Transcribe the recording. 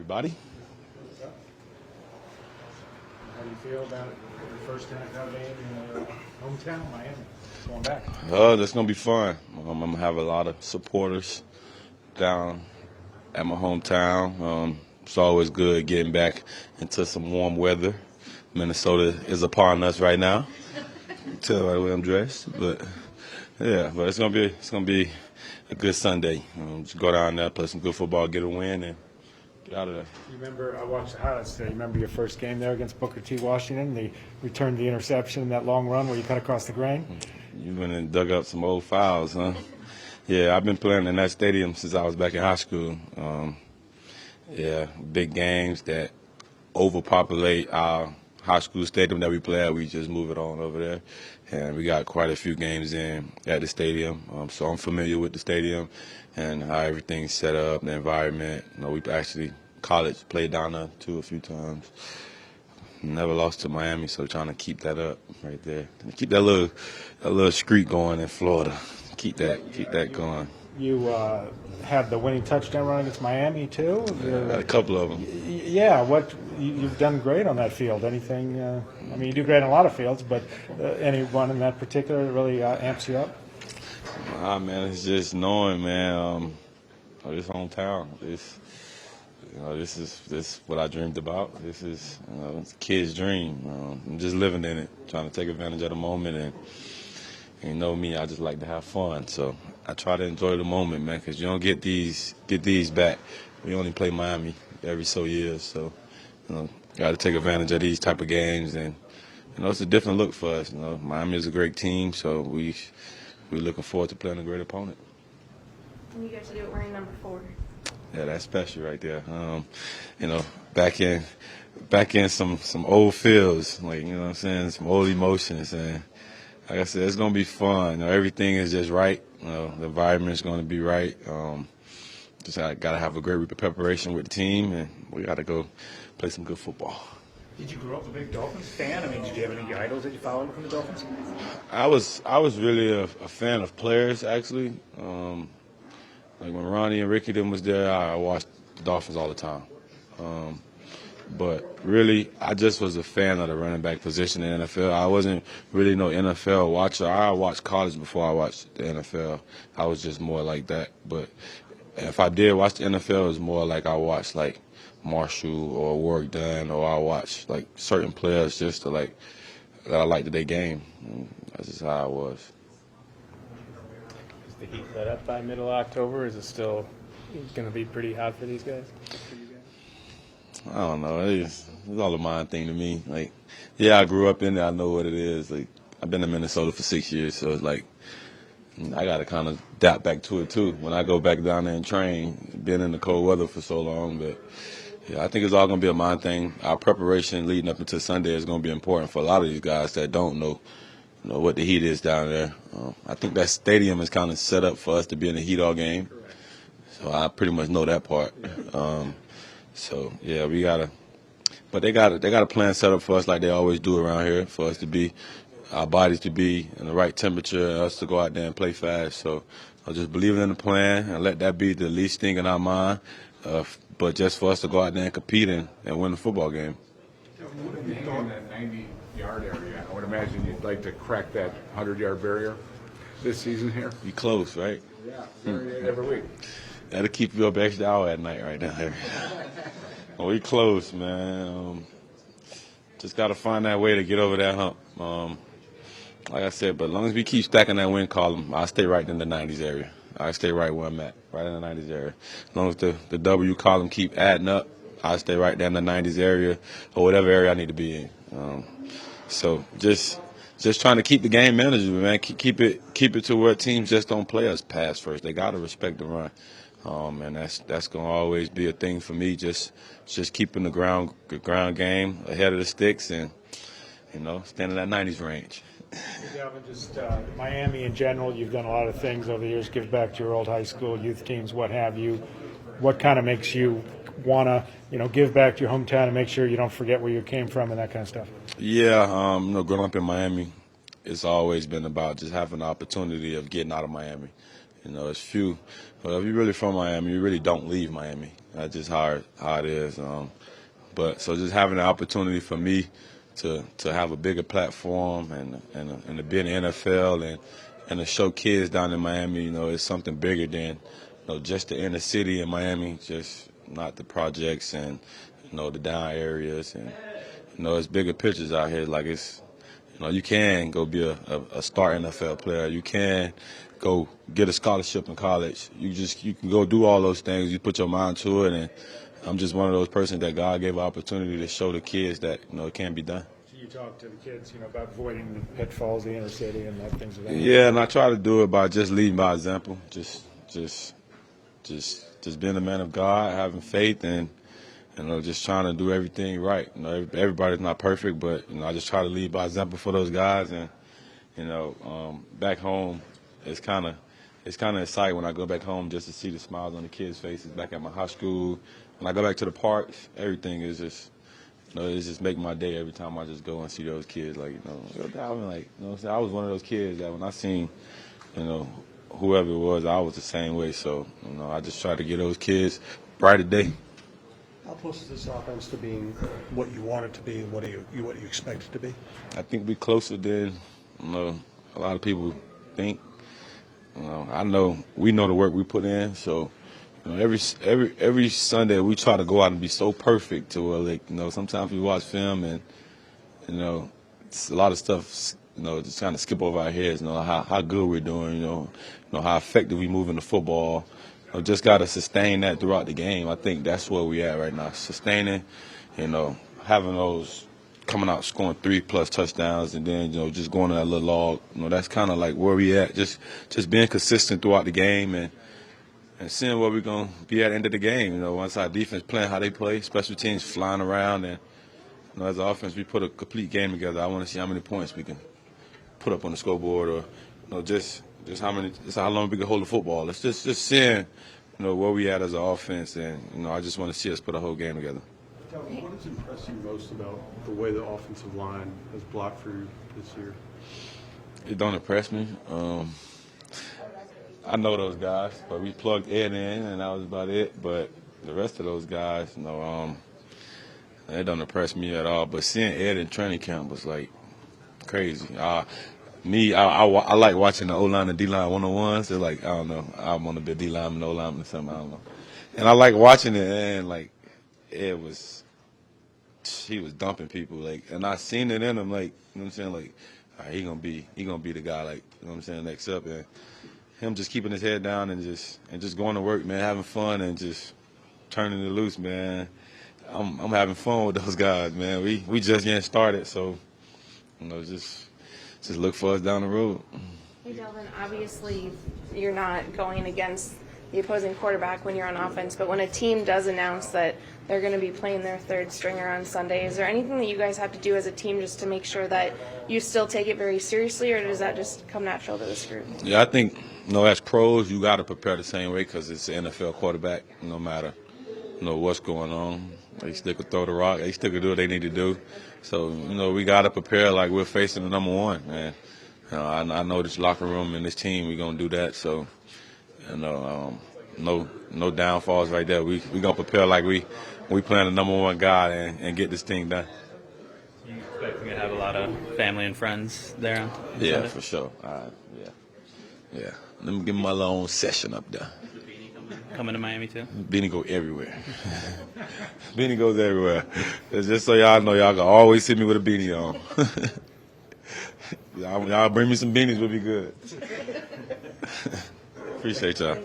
everybody. How do you feel about the first NFL game in your hometown, Miami, going back? That's going to be fun. I'm going to have a lot of supporters down at my hometown. It's always good getting back into some warm weather. Minnesota is upon us right now. Tell by the way I'm dressed, but yeah, but it's gonna be a good Sunday. Just go down there, play some good football, get a win, and get out of there. You remember, I watched the highlights today. You remember your first game there against Booker T. Washington? They returned the interception, that long run where you cut across the grain. You went and dug up some old files, huh? Yeah, I've been playing in that stadium since I was back in high school. Yeah, big games that overpopulate our high school stadium that we play at. We just move it on over there. And we got quite a few games in at the stadium. So I'm familiar with the stadium and how everything's set up, the environment. We actually, college, played down there too a few times. Never lost to Miami, so trying to keep that up right there. Keep that little streak going in Florida. Keep that going. You had the winning touchdown run against Miami too. A couple of them. Yeah, you've done great on that field. Anything? I mean, you do great on a lot of fields, but anyone in that particular that really amps you up? Man, it's just knowing, man. This hometown. This is what I dreamed about. This is it's a kid's dream. I'm just living in it, trying to take advantage of the moment, and you know me, I just like to have fun. So I try to enjoy the moment, man, because you don't get these back. We only play Miami every so years, so got to take advantage of these type of games, and it's a different look for us. Miami is a great team, so we're looking forward to playing a great opponent. And you get to do it wearing number 4. Yeah, that's special right there. Back in some old feels, like what I'm saying, some old emotions, and like I said, it's gonna be fun. Everything is just right. The environment is gonna be right. Just gotta have a great week of preparation with the team, and we gotta go play some good football. Did you grow up a big Dolphins fan? I mean, did you have any idols that you followed from the Dolphins? I was really a fan of players, actually. Like when Ronnie and Ricky them was there, I watched the Dolphins all the time. But really, I just was a fan of the running back position in the NFL. I wasn't really no NFL watcher. I watched college before I watched the NFL. I was just more like that. But if I did watch the NFL, it was more like I watched like Marshall or Warwick Dunn, or I watched like certain players just to that I liked their game. That's just how I was. Is the heat let up by middle October? Is it still going to be pretty hot for these guys? I don't know. It's all a mind thing to me. Like, yeah, I grew up in there. I know what it is. Like, I've been in Minnesota for 6 years, so it's like I got to kind of adapt back to it too. When I go back down there and train, been in the cold weather for so long, but yeah, I think it's all going to be a mind thing. Our preparation leading up until Sunday is going to be important for a lot of these guys that don't know what the heat is down there. I think that stadium is kind of set up for us to be in the heat all game, so I pretty much know that part. So yeah, we gotta, but they got a plan set up for us like they always do around here, for us to be, our bodies to be in the right temperature, and us to go out there and play fast. So I'll just believe in the plan and let that be the least thing in our mind, but just for us to go out there and compete and win the football game. What have you thought in that 90-yard area? I would imagine you'd like to crack that 100-yard barrier this season here. You close, right? Yeah, every week. That'll keep you up extra hour at night right now. We close, man. Just got to find that way to get over that hump. Like I said, but as long as we keep stacking that win column, I'll stay right in the 90s area. I stay right where I'm at, right in the 90s area. As long as the W column keep adding up, I'll stay right there in the 90s area or whatever area I need to be in. So just trying to keep the game manageable, man. Keep it to where teams just don't play us pass first. They got to respect the run. And that's gonna always be a thing for me. Just keeping the ground game ahead of the sticks, and staying in that 90s range. Dalvin, just Miami in general. You've done a lot of things over the years. Give back to your old high school youth teams, what have you. What kind of makes you want to give back to your hometown and make sure you don't forget where you came from and that kind of stuff? Yeah, growing up in Miami, it's always been about just having the opportunity of getting out of Miami. It's few. But if you're really from Miami, you really don't leave Miami. That's just how it is. But so just having the opportunity for me to have a bigger platform and to be in the NFL and to show kids down in Miami, you know, it's something bigger than, you know, just the inner city in Miami, just not the projects and, you know, the down areas. And, you know, it's bigger pictures out here. Like it's, you know, you can go be a star NFL player. You can go get a scholarship in college. You can go do all those things. You put your mind to it, and I'm just one of those persons that God gave an opportunity to show the kids that, you know, it can be done. So you talk to the kids, you know, about avoiding the pitfalls of the inner city and that things of that nature. Yeah, and I try to do it by just leading by example, just being a man of God, having faith, and, you know, just trying to do everything right. You know, everybody's not perfect, but, you know, I just try to lead by example for those guys. And, you know, back home, it's kind of exciting when I go back home just to see the smiles on the kids' faces back at my high school. When I go back to the parks, everything is just, you know, it's just making my day every time I just go and see those kids. Like, you know, yo, Dalvin, like, you know what I'm saying? I was one of those kids that when I seen, you know, whoever it was, I was the same way. So, you know, I just try to give those kids a brighter day. How close is this offense to being what you want it to be and what you expect it to be? I think we're closer than, you know, a lot of people think. You know, we know the work we put in. So, you know, every Sunday we try to go out and be so perfect to where, like, you know, sometimes we watch film and, you know, it's a lot of stuff, you know, just kind of skip over our heads. You know, how good we're doing. You know how effective we move in the football. You know, just got to sustain that throughout the game. I think that's where we at right now. Sustaining, you know, having those coming out scoring 3+ touchdowns and then, you know, just going to that little log. You know, that's kind of like where we at. Just being consistent throughout the game and seeing where we're going to be at the end of the game. You know, once our defense playing how they play, special teams flying around, and, you know, as an offense, we put a complete game together. I want to see how many points we can put up on the scoreboard, or, you know, just how long we can hold the football. It's just seeing, you know, where we at as an offense, and, you know, I just want to see us put a whole game together. What has impressed you most about the way the offensive line has blocked for you this year? It don't impress me. I know those guys, but we plugged Ed in, and that was about it. But the rest of those guys, you know, it don't impress me at all. But seeing Ed in training camp was, like, crazy. I like watching the O-line and D-line one-on-ones. They're like, I don't know, I want to be a D-lineman, O-lineman, or something, I don't know. And I like watching it, and, like, Ed he was dumping people, like, and I seen it in him, like, you know what I'm saying, like, all right, he gonna be the guy, like, you know what I'm saying, next up, and him just keeping his head down and just going to work, man, having fun and just turning it loose, man. I'm having fun with those guys, man. We just getting started, so, you know, just look for us down the road. Hey, Dalvin, obviously you're not going against the opposing quarterback when you're on offense, but when a team does announce that they're going to be playing their third stringer on Sunday, is there anything that you guys have to do as a team just to make sure that you still take it very seriously, or does that just come natural to this group? Yeah, I think, you know, as pros, you got to prepare the same way because it's an NFL quarterback, no matter, you know, what's going on. They still could throw the rock. They still could do what they need to do. So, you know, we got to prepare like we're facing the number one, man. You know, I know this locker room and this team, we're going to do that. So, you know, no downfalls right there. We going to prepare like we playing the number one guy and get this thing done. You expecting to have a lot of family and friends there on Yeah, Sunday? for sure. Yeah. Let me give me my little own session up there. Is the Beanie coming to Miami too? Beanie go everywhere. Beanie goes everywhere. It's just so y'all know, y'all can always see me with a beanie on. y'all bring me some beanies, we'll be good. Appreciate y'all.